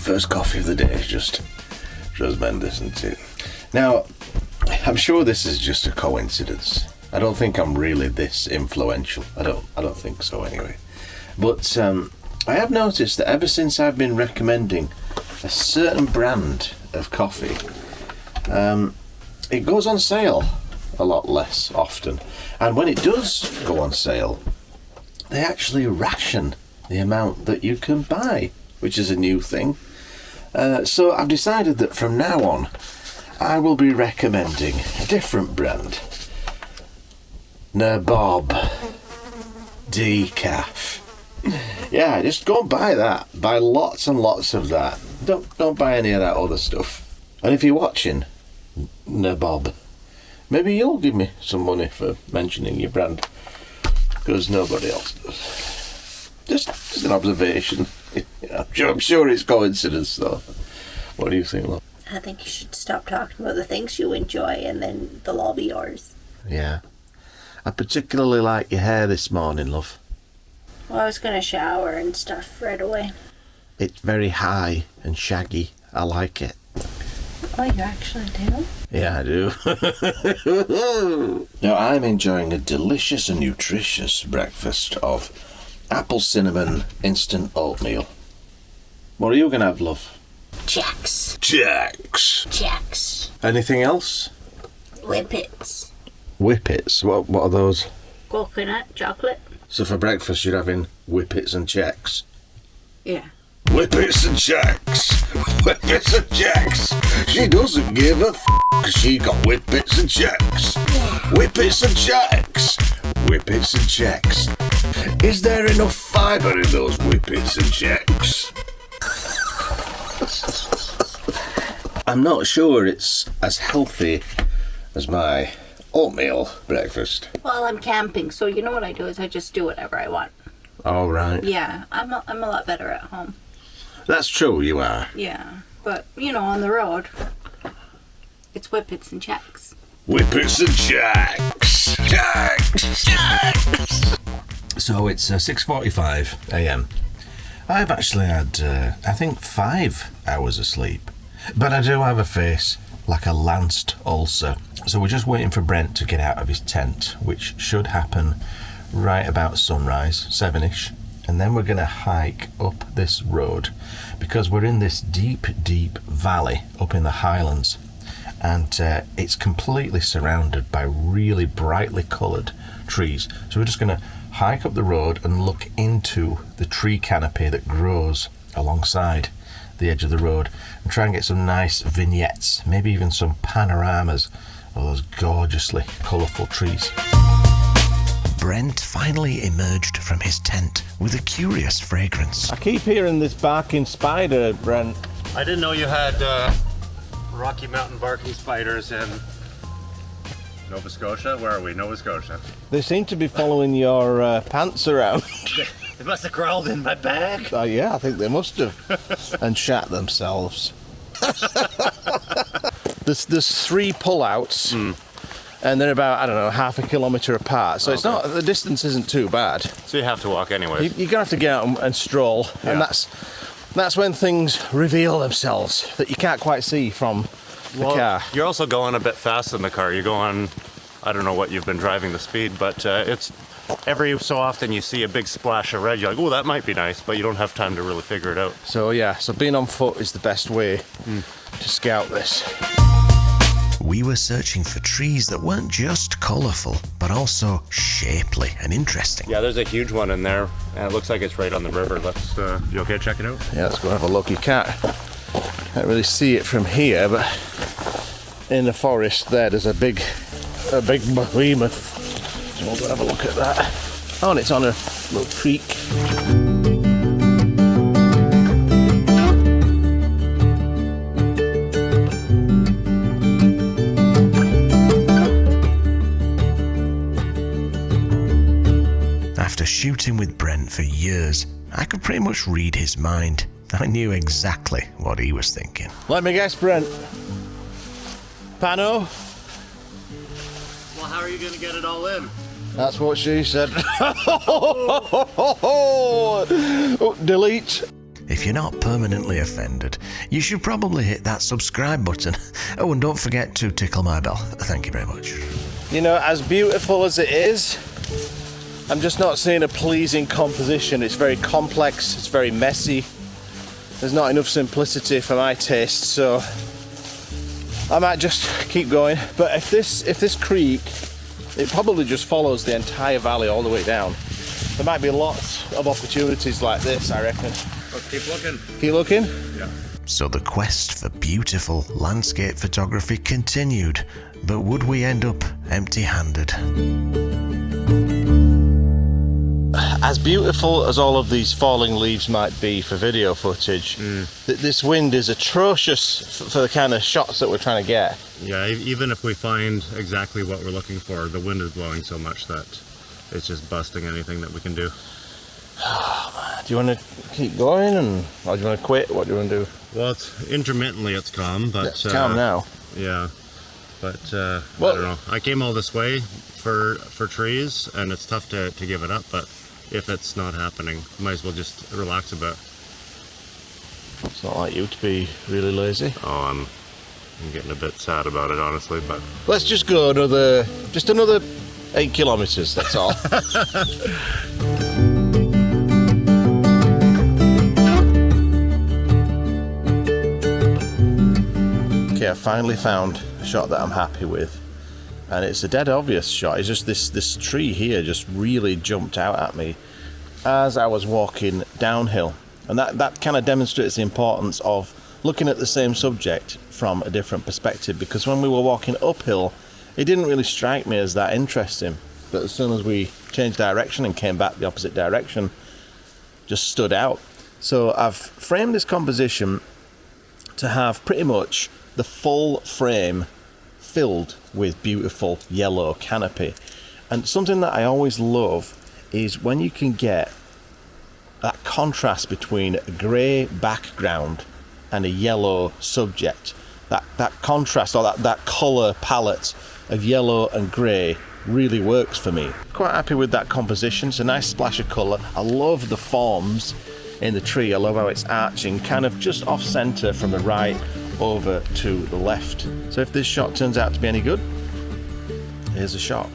first coffee of the day is just tremendous, isn't it? Now, I'm sure this is just a coincidence. I don't think I'm really this influential. I don't think so anyway. But I have noticed that ever since I've been recommending a certain brand of coffee, it goes on sale a lot less often. And when it does go on sale, they actually ration the amount that you can buy, which is a new thing. So I've decided that from now on, I will be recommending a different brand. Nabob Decaf. Yeah, just go and buy that. Buy lots and lots of that. Don't buy any of that other stuff. And if you're watching, Nabob, maybe you'll give me some money for mentioning your brand, because nobody else does. Just an observation. I'm sure it's coincidence, though. What do you think, love? I think you should stop talking about the things you enjoy, and then they'll all be yours. Yeah. I particularly like your hair this morning, love. Well, I was going to shower and stuff right away. It's very high and shaggy. I like it. Oh, you actually do? Yeah, I do. Now, I'm enjoying a delicious and nutritious breakfast of apple cinnamon instant oatmeal. What are you going to have, love? Chex. Chex. Chex. Anything else? Whippets. Whippets? What are those? Coconut chocolate. So for breakfast you're having Whippets and Chex? Yeah. Whippets and Chex. Whippets and Chex. She doesn't give a because she got Whippets and Chex. Whippets and Chex. Whippets and Chex. Is there enough fibre in those Whippets and Chex? I'm not sure it's as healthy as my oatmeal breakfast. Well, I'm camping, so you know what I do is I just do whatever I want. All right. Yeah, I'm a lot better at home. That's true, you are. Yeah, but, you know, on the road, it's Whippets and Chex. Whippets and Chex. Chex. Chex. So it's 6:45 a.m. I've actually had, I think, 5 hours of sleep. But I do have a face like a lanced ulcer. So we're just waiting for Brent to get out of his tent, which should happen right about sunrise, 7ish. And then we're going to hike up this road because we're in this deep, deep valley up in the Highlands. And it's completely surrounded by really brightly coloured trees. So we're just going to hike up the road and look into the tree canopy that grows alongside the edge of the road and try and get some nice vignettes, maybe even some panoramas of those gorgeously colourful trees. Brent finally emerged from his tent with a curious fragrance. I keep hearing this barking spider, Brent. I didn't know you had Rocky Mountain barking spiders in Nova Scotia. Where are we? Nova Scotia. They seem to be following your pants around. They must have crawled in my bag. Yeah, I think they must have. And shat themselves. There's 3 pullouts, and they're about, I don't know, half a kilometre apart. So it's not, the distance isn't too bad. So you have to walk anyway. You're gonna have to get out and stroll, and that's when things reveal themselves that you can't quite see from the car. You're also going a bit fast in the car. You're going, I don't know what you've been driving the speed, but it's every so often you see a big splash of red. You're like, oh, that might be nice, but you don't have time to really figure it out. So yeah, so being on foot is the best way to scout this. We were searching for trees that weren't just colourful, but also shapely and interesting. Yeah, there's a huge one in there, and it looks like it's right on the river. Let's, you okay to check it out? Yeah, let's go have a look. You can't really see it from here, but in the forest there's a big behemoth. So we'll go have a look at that. Oh, and it's on a little creek. After shooting with Brent for years, I could pretty much read his mind. I knew exactly what he was thinking. Let me guess, Brent. Pano? Well, how are you going to get it all in? That's what she said. Oh, delete. if you're not permanently offended, you should probably hit that subscribe button. Oh, and don't forget to tickle my bell. Thank you very much. You know, as beautiful as it is, I'm just not seeing a pleasing composition. It's very complex, it's very messy. There's not enough simplicity for my taste, so I might just keep going. But if this creek, it probably just follows the entire valley all the way down. There might be lots of opportunities like this, I reckon. Let's keep looking. Keep looking? Yeah. So the quest for beautiful landscape photography continued, but would we end up empty-handed? As beautiful as all of these falling leaves might be for video footage, this wind is atrocious for the kind of shots that we're trying to get. Yeah, even if we find exactly what we're looking for, the wind is blowing so much that it's just busting anything that we can do. Do you want to keep going, or do you want to quit? What do you want to do? Well, intermittently it's calm, but... It's calm now. Yeah, but Well- I don't know. I came all this way for trees, and it's tough to give it up, but if it's not happening, might as well just relax a bit. It's not like you to be really lazy. Oh, I'm getting a bit sad about it, honestly, but... Let's just go another 8 kilometers, that's all. Okay, I finally found a shot that I'm happy with, and it's a dead obvious shot. It's just this tree here just really jumped out at me as I was walking downhill, and that kind of demonstrates the importance of looking at the same subject from a different perspective, because when we were walking uphill it didn't really strike me as that interesting, but as soon as we changed direction and came back the opposite direction, just stood out. So I've framed this composition to have pretty much the full frame filled with beautiful yellow canopy. And something that I always love is when you can get that contrast between a grey background and a yellow subject. That contrast, or that colour palette of yellow and grey really works for me. Quite happy with that composition. It's a nice splash of colour. I love the forms in the tree. I love how it's arching, kind of just off centre from the right over to the left. So if this shot turns out to be any good, here's a shot.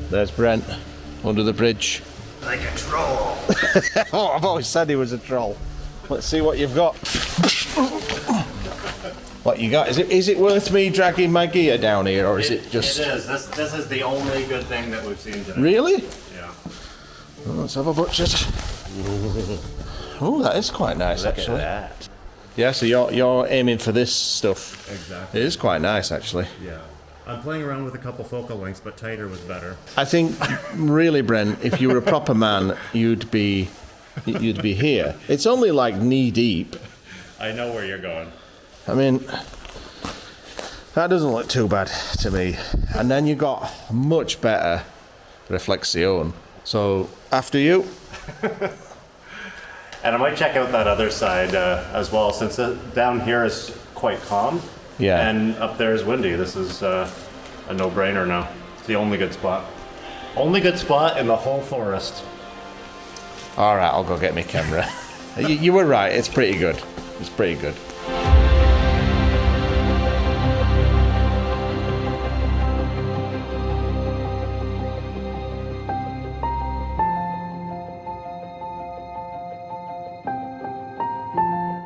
There's Brent under the bridge. Like a troll. Oh, I've always said he was a troll. Let's see what you've got. What you got? Is it worth me dragging my gear down here, or is it just... It is. This is the only good thing that we've seen today. Really? Yeah. Well, let's have a butchered. Oh, that is quite nice, actually. That. Yeah, so you're aiming for this stuff. Exactly. It is quite nice, actually. Yeah. I'm playing around with a couple focal lengths, but tighter was better. I think, really, Brent, if you were a proper man, you'd be here. It's only like knee deep. I know where you're going. I mean, that doesn't look too bad to me. And then you got much better reflexion. So after you. And I might check out that other side as well, since down here is quite calm. Yeah. And up there is windy. This is a no-brainer now. It's the only good spot. Only good spot in the whole forest. All right, I'll go get my camera. You were right. It's pretty good. It's pretty good.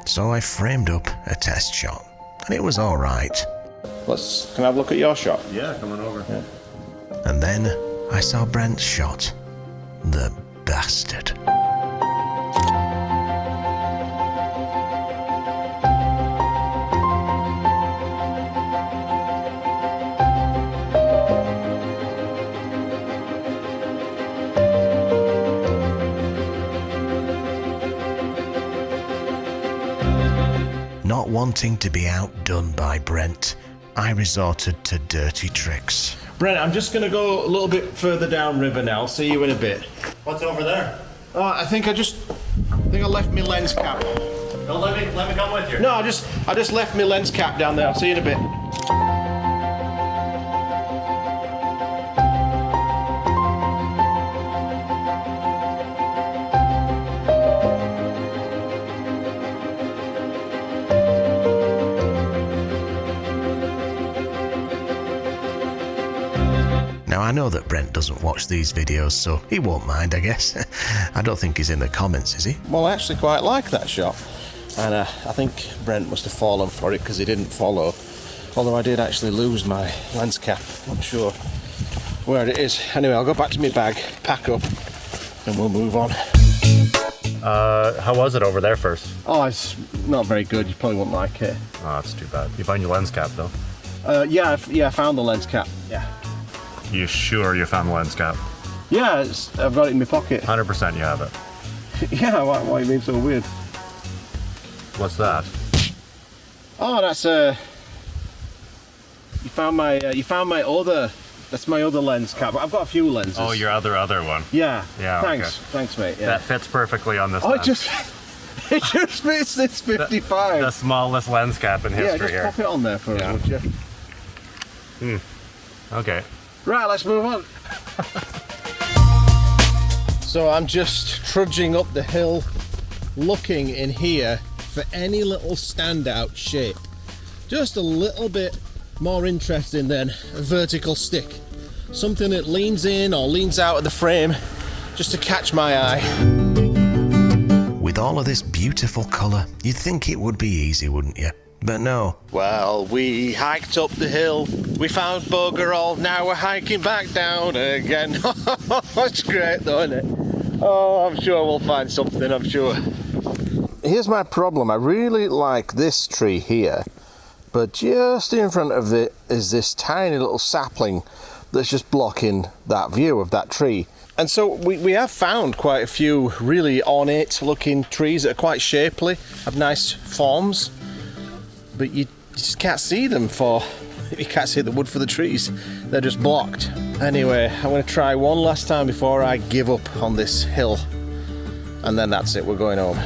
So I framed up a test shot, and it was all right. Can I have a look at your shot? Yeah, coming over. Yeah. And then I saw Brent's shot. The bastard. Not wanting to be outdone by Brent, I resorted to dirty tricks. Brent, I'm just going to go a little bit further downriver now. I'll see you in a bit. What's over there? Oh, I think I left my lens cap. Don't let me come with you. No, I just left my lens cap down there. I'll see you in a bit. Now, I know that Brent doesn't watch these videos, so he won't mind, I guess. I don't think he's in the comments, is he? Well, I actually quite like that shot. And I think Brent must have fallen for it because he didn't follow. Although I did actually lose my lens cap. Not sure where it is. Anyway, I'll go back to my bag, pack up, and we'll move on. How was it over there first? Oh, it's not very good. You probably won't like it. Oh, that's too bad. You find your lens cap though? Yeah, I found the lens cap. Yeah. You sure you found the lens cap? Yeah, I've got it in my pocket. 100% you have it. Yeah, why are you being so weird? What's that? Oh, that's you found my other. That's my other lens cap. I've got a few lenses. Oh, your other one. Yeah. Yeah. Thanks, Okay. thanks, mate. Yeah. That fits perfectly on this. Oh, lens. it just fits this 55. The smallest lens cap in Yeah, history just here. pop it on there for us, would you? Okay. Right, let's move on. So I'm just trudging up the hill, looking in here for any little standout shape. Just a little bit more interesting than a vertical stick. Something that leans in or leans out of the frame just to catch my eye. With all of this beautiful colour, you'd think it would be easy, wouldn't you? But no. Well, we hiked up the hill, we found bugger all, now we're hiking back down again. That's great though, isn't it? Oh, I'm sure we'll find something, I'm sure. Here's my problem. I really like this tree here, but just in front of it is this tiny little sapling that's just blocking that view of that tree. And so we have found quite a few really ornate looking trees that are quite shapely, have nice forms, but you just can't see them you can't see the wood for the trees. They're just blocked. Anyway, I'm going to try one last time before I give up on this hill. And then that's it, we're going home.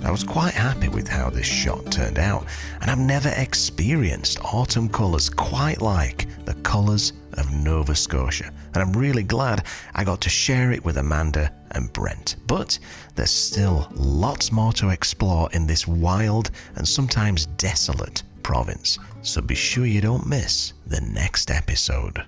I was quite happy with how this shot turned out, and I've never experienced autumn colours quite like the colours of Nova Scotia, and I'm really glad I got to share it with Amanda and Brent. But there's still lots more to explore in this wild and sometimes desolate province, so be sure you don't miss the next episode.